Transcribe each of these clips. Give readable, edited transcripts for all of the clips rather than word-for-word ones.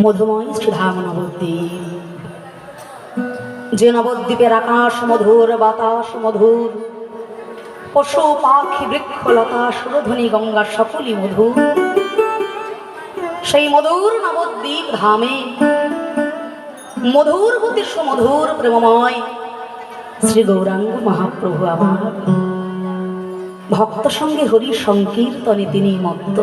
মধুময় শ্রীধাম নবদ্বীপ, যে নবদ্বীপের আকাশ মধুর, বাতাস মধুর, পশু পাখি বৃক্ষলতা সুরধ্বনি গঙ্গা সকলই মধুর। সেই মধুর নবদ্বীপ ধামে মধুর গতি সুমধুর প্রেমময় শ্রী গৌরাঙ্গ মহাপ্রভু আবার ভক্ত সঙ্গে হরি সংকীর্তনে তিনি মত্ত।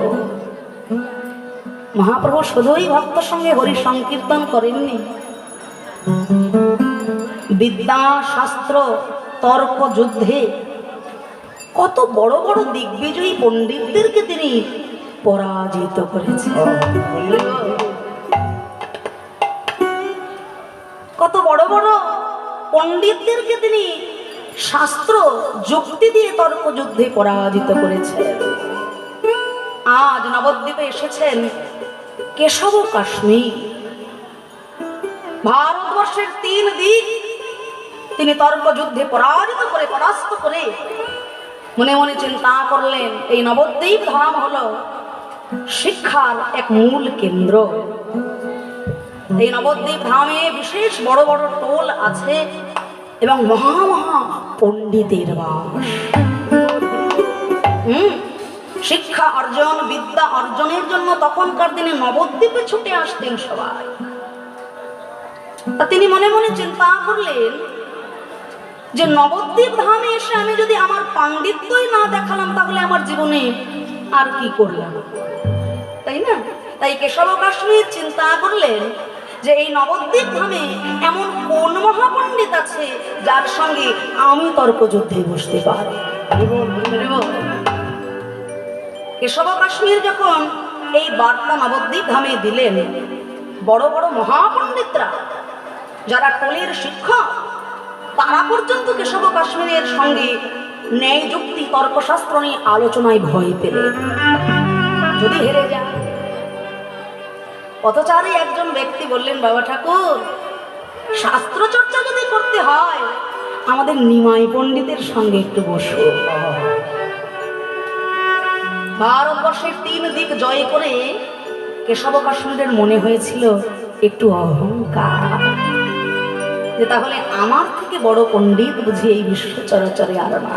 মহাপ্রভু শুধুই ভক্ত সঙ্গে হরি সংকীর্তন করেননি, বিদ্যা শাস্ত্র তর্ক যুদ্ধে কত বড় বড় দিগ্বিজয়ী পণ্ডিতদেরকে তিনি পরাজিত করেছেন। কত বড় বড় পণ্ডিতদেরকে তিনি শাস্ত্র যুক্তি দিয়ে তর্ক যুদ্ধে পরাজিত করেছেন। আজ নবদ্বীপে এসেছেন কেশব কাশ্মীর, ভারতবর্ষের 3 দিক তিনি তর্ক যুদ্ধে পরাজিত করে পরাস্ত করে মনে মনে চিন্তা করলেন এই নবদ্বীপ ধাম হলো শিক্ষার এক মূল কেন্দ্র। এই নবদ্বীপ ধামে বিশেষ বড় বড় টোল আছে এবং মহা মহা পণ্ডিতের বাস। শিক্ষা অর্জন বিদ্যা অর্জনের জন্য তখনকার দিনে নবদ্বীপে ছুটে আসতেন সবাই। তা তিনি মনে মনে চিন্তা করলেন যে নবদ্বীপ ধামে এসে আমি যদি আমার পাণ্ডিত্যই না দেখালাম তাহলে আমার জীবনে আর কি করলাম, তাই না? তাই কেশব কাশ্মীর চিন্তা করলেন যে এই নবদ্বীপ ধামে এমন কোন মহাপণ্ডিত আছে যার সঙ্গে আমি তর্ক যুদ্ধে বসতে পারি। কেশব কাশ্মীর যখন এই বার্তা নবদ্বীপ ধামে দিলেন, বড় বড় মহাপণ্ডিতরা যারা টোলের শিক্ষক তারা পর্যন্ত কেশব কাশ্মীরের সঙ্গে ন্যায় যুক্তি তর্কশাস্ত্র নিয়ে আলোচনায় ভয় পেলেন যদি হেরে যায়। পথচারী একজন ব্যক্তি বললেন, বাবা ঠাকুর, শাস্ত্র চর্চা যদি করতে হয় আমাদের নিমাই পণ্ডিতের সঙ্গে একটু বসো। ভারতবর্ষের 3 দিক জয় করে কেশব কাশ্মীরের মনে হয়েছিল একটু অহংকার, যে তাহলে আমার থেকে বড় পণ্ডিত বুঝি এই বিশ্ব চরাচরে আর না।